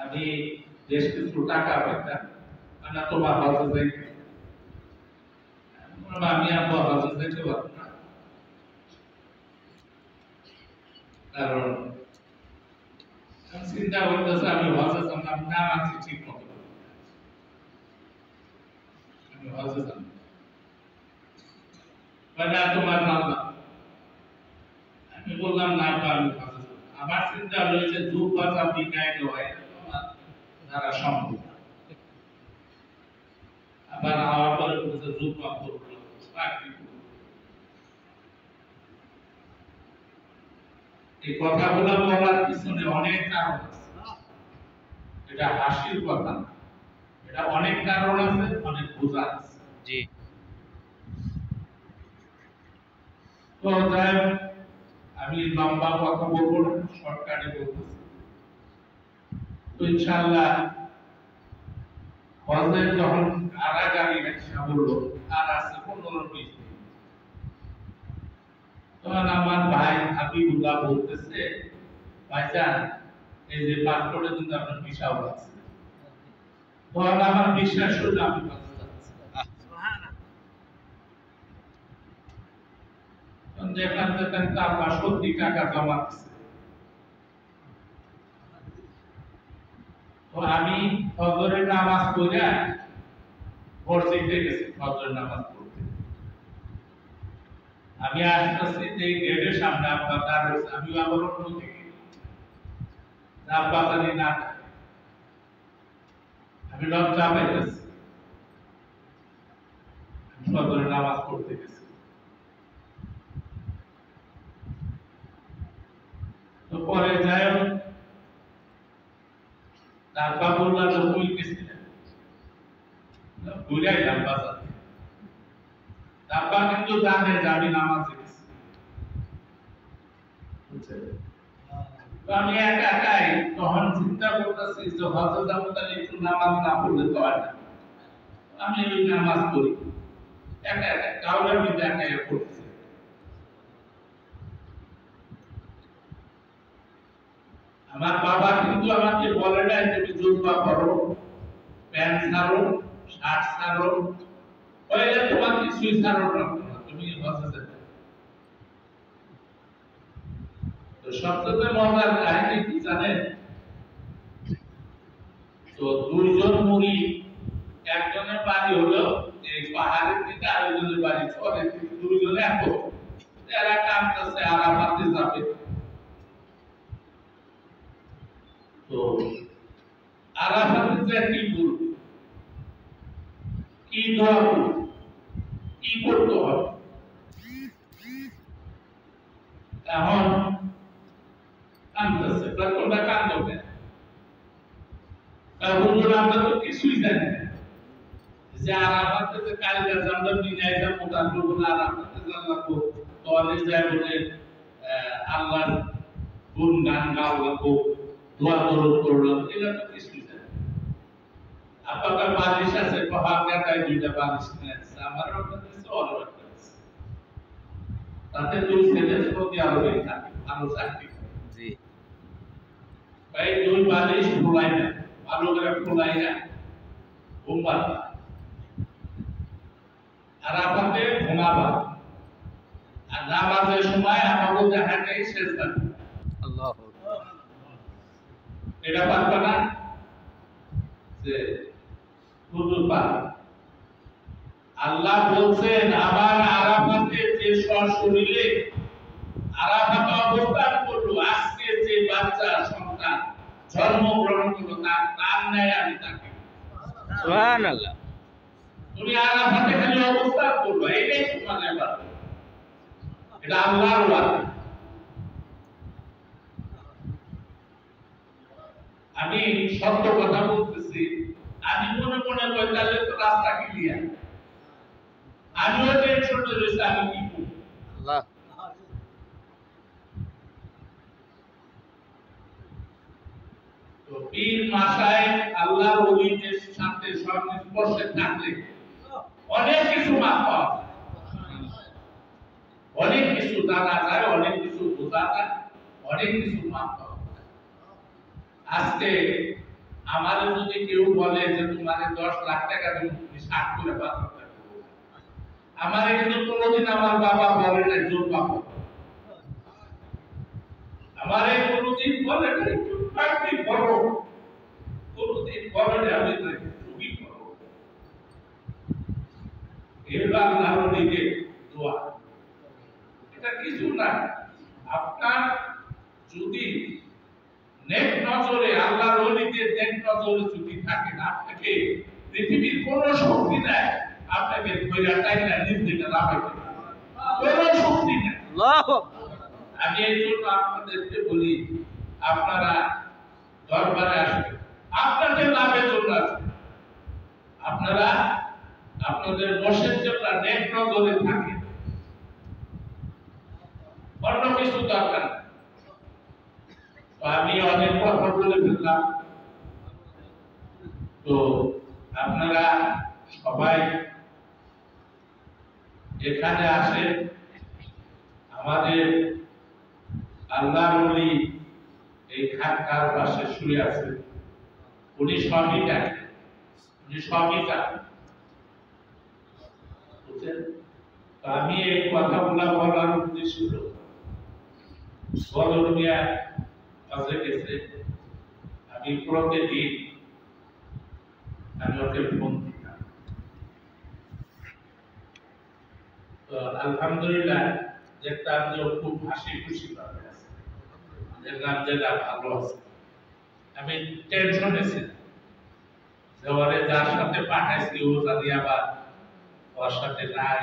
আমি বেশ কিছু টাকা পেতাম, মানে তোমার হজে যাইতে, আমি আব্বা হজে যাইতে পারবো না, কারণ চিন্তা করতেছে আমি হজে জানলাম না, আছি ঠিক মতো আমি হজে জানলাম মানে তোমার জানলাম, আমি বললাম না আব্বা আমি হজে যাব। আমার চিন্তা হয়েছে যুগ বাঁচা বিকায় হয় তোমার দ্বারা সম্ভব, আবার আমার পরে বলছে যুগ বাঁচা এই কথাগুলো বলার পিছনে অনেক কারণ আছে, এটা হাসির কথা না, এটা অনেক কারণ আছে, অনেক বোঝা আছে। জি তো যাই আমি লম্বা কথা বলবো না, শর্টকাটে বলতেছি। তো ইনশাআল্লাহ হজের যখন কারাগারি ব্যবসা বললো আর আছে 15-20 দিন, তখন আমার ভাই হাবিবুল্লাহ বলতেছে ভাইজান এই যে পাসপোর্টে কিন্তু আপনার ভিসাও আছে, তখন আমার বিশ্বাস হলো আমি যেখান যেখান তার ৬২ টাকা জমা দিচ্ছে, তো আমি ফজরের নামাজ পড়ে মসজিদে গেছি ফজরের নামাজ পড়তে। আমি আসতেছি যে গেটের সামনে আব্বা দাঁড় হয়েছে, আমি আবার অন্য দিকে আব্বা জানি না, আমি লজ্জা পাইতেছি, ফজরের নামাজ পড়তে গেছি। তো পরে যাই আব্বা বললাম ওই গেছিলেন ঘুরাইলাম বাজার, আব্বা কিন্তু জানে যে আমি নামাজে গেছি, আমি একা একাই তখন চিন্তা করতেছি যে হজে যাবো তাহলে একটু নামাজ না পড়লে তো হয় না, আমি ওই নামাজ পড়ি একা একা, কাউরে আমি একা একা পড়তেছি। আমার বাবা কিন্তু আমাকে বলে না তুমি জুব্বা করো, প্যান্ট ছাড়ো, শার্ট ছাড়ো, ওইলে তোমার কিছুই ছাড়ো না, তুমি হজে যাবে। তো সবচেয়ে মজার কাহিনী কি জানেন, তো দুইজন মুড়ি, একজনের বাড়ি হলো এই পাহাড়ের দিকে, আরেকজনের বাড়ি চরের দিকে, দুইজনে একো এরা কাম করছে আরাফাতে যাবে। তো আরাফাতে যে কি বলবে, কি দোয়া করবে, কি করতে হবে, এখন কান্দছে, তোমরা কান্দো কেন? হুজুর আমরা তো কিছুই জানি না, যে আরাফাতে যে কালকে আমরা বিদায় যাবো, তারপর বলে আরাফাতে যাবো, তলে যায় বলে আল্লাহর গুণ গান গাও লাগবো, দোয়া দরুদ করলাম, এগুলো তো কিছুই জানি না। আপনার বালিশ আছে, পাহাড় কাটায় দুইটা বালিশ নিয়ে আসছে, আমারও একটা দিচ্ছে, ওরও একটা দিচ্ছে, তাতে দুই ছেলে সৌদি আরবে থাকে, ভালো চাকরি করে। জি ভাই দুই বালিশ ফুলাই না, ভালো করে ফুলাই না, ঘুমবা আরাফাতে ঘুমাবা, আর নামাজের সময় আমাকে দেখা নেই সেজদা, আল্লাহু আকবার, এটা পারবা না যে হুজুর পারবা। আল্লাহ বলছেন আমার আরাফাতে যে সশরীরে আরাফাতে অবস্থান করলো, আজকে যে বাচ্চা সন্তান জন্মগ্রহণ করলো তার ন্যায় আমি তাকে, সুবহানাল্লাহ, তুমি আরাফাতে খালি অবস্থান করবে, এটাই তোমার ইবাদত, এটা আল্লাহর ওয়াদা। আমি সত্য কথা বলতেছি, আমি মনে মনে কই তাহলে তো রাস্তা ক্লিয়ার, আমিও টেনশনে রয়েছে আমি কি করব। আল্লাহ তো পীর মাশায়েখ আল্লাহর ওলিদের সাথে সংস্পর্শে থাকলে অনেক কিছু মাপ পাওয়া যায়, অনেক কিছু জানা যায়, অনেক কিছু বোঝা যায়, অনেক কিছু মাপ পাওয়া যায়। আজকে আমারে যদি কেউ বলে যে তোমারে 10 লাখ টাকা দেব তুমি 60 করে বাঁচো, আমারে কিন্তু কোনোদিন আমার বাবা বলে না জোর পাবো, আমারে কোনোদিন বলে না তুমি বলো, কোনোদিন বলে না আমি তুমি বলো। এবার আল্লাহর দিকে দোয়া, এটা কিছু না। আপনার যদি নেক নজরে আল্লাহর ওলিদের নেক নজরে যদি থাকে না, আপনাকে পৃথিবীর কোন শক্তি নাই আপনাকে কইরা টাইনা নির্দিষ্ট রাখবে, কোন শক্তি নাই। আল্লাহু আকবার। আমি এই জন্য আপনাদেরকে বলি, আপনারা দরবারে আসবেন, আপনাদের লাভের জন্য আসবেন, আপনারা আপনাদের বসের জন্য নেক নজরে থাকেন, অন্য কিছু দরকার। আমি অনেক কথা বলে ফেললাম, তো আপনারা সবাই এখানে আসেন। আমাদের আল্লাহর ওলি এই খানকার পাশে শুয়ে আছে, উনি সবই জানেন, উনি সবই জানেন, বুঝছেন? তো আমি এই কথাগুলো বলার উদ্দেশ্য হলো, বদর মিয়া কাছে গেছে, আমি প্রতিদিন আমি ওকে ফোন দিতাম। তো আলহামদুলিল্লাহ দেখতাম যে ও খুব হাসি খুশি ভাবে আছে, দেখলাম যে না ভালো আছে। আমি টেনশনে ছিলাম যে ওরে যার সাথে পাঠাইছি ও যদি আবার ওর সাথে নাই